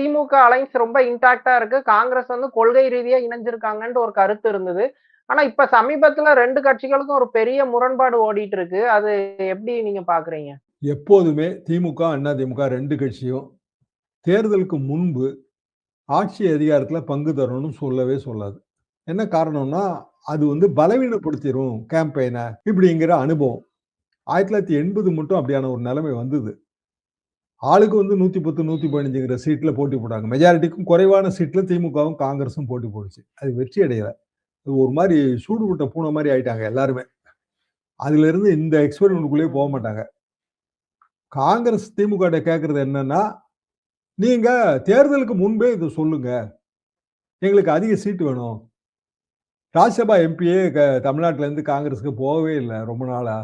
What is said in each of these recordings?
திமுக alliance ரொம்ப இன்டாக்ட்டா இருக்கு. காங்கிரஸ் வந்து கொள்கை ரீதியா இணைஞ்சிருக்காங்கன்ட்டு ஒரு கருத்து இருந்தது. ஆனா இப்ப சமீபத்துல 2 கட்சிகளுக்கும் ஒரு பெரிய முரண்பாடு ஓடிட்டு இருக்கு. அது எப்படி நீங்க பார்க்குறீங்க? எப்போதுமே திமுக, அதிமுக 2 கட்சியும் தேர்தலுக்கு முன்பு ஆட்சி அதிகாரத்துல பங்கு தரணும்னு சொல்லவே சொல்லாது. என்ன காரணம்னா, அது வந்து பலவீனப்படுத்திரும் கேம்பெயின இப்படிங்கிற அனுபவம். 1980 மட்டும் அப்படியான ஒரு நிலைமை வந்தது. ஆளுக்கு வந்து 110, 115ங்கிற சீட்ல போட்டி போட்டாங்க. மெஜாரிட்டிக்கும் குறைவான சீட்ல திமுகவும், காங்கிரஸும் போட்டி போட்டுச்சு. அது வெற்றி அடையல. ஒரு மாரி சூடு விட்ட பூனை மாரி ஆயிட்டாங்க எல்லாருமே. அதிலிருந்து இந்த எக்ஸ்பெரிமெண்ட்குள்ளேயே போ மாட்டாங்க. காங்கிரஸ் திமுகட்ட கேட்கறது என்னன்னா, நீங்க தேர்தலுக்கு முன்பே இத சொல்லுங்க. எங்களுக்கு அதிக சீட் வேணும். ராஜ்யசபா எம்பியே தமிழ்நாட்டுல இருந்து காங்கிரஸ்க்கு போகவே இல்ல ரொம்ப நாளா.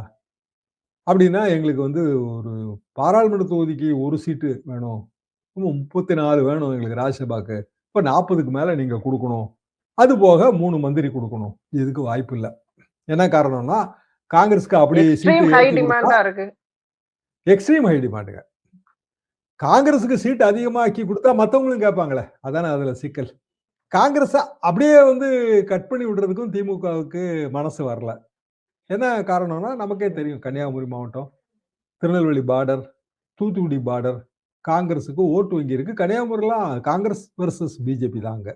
அப்படின்னா எங்களுக்கு வந்து ஒரு பாராளுமன்ற தொகுதிக்கு 1 சீட்டு வேணும். 34 வேணும் எங்களுக்கு ராஜ்யசபாக்கு. இப்ப 40க்கு மேல நீங்க குடுக்கணும். அது போக 3 மந்திரி குடுக்கணும். இதுக்கு வாய்ப்பு இல்ல. என்ன காரணம்னா, காங்கிரஸ்க்கு அப்படி சீட்டு எக்ஸ்ட்ரீம் ஹை ஏத்தி குடுத்தா டிமாண்டா இருக்கு. எக்ஸ்ட்ரீம் ஹை டிமாண்டுங்க. காங்கிரஸ்க்கு சீட் அதிகமாக்கி குடுத்தா மத்தவங்களும் கேட்பாங்களே. அதானே அதுல சிக்கல். காங்கிரஸ அப்படியே வந்து கட் பண்ணி விடுறதுக்கும் திமுகவுக்கு மனசு வரல. என்ன காரணம்னா, நமக்கே தெரியும். கன்னியாகுமரி மாவட்டம், திருநெல்வேலி பார்டர், தூத்துக்குடி பார்டர், காங்கிரஸுக்கு ஓட்டு வங்கி இருக்கு. கன்னியாகுமரிலாம் காங்கிரஸ் வெர்சஸ் பிஜேபி தான் அங்க.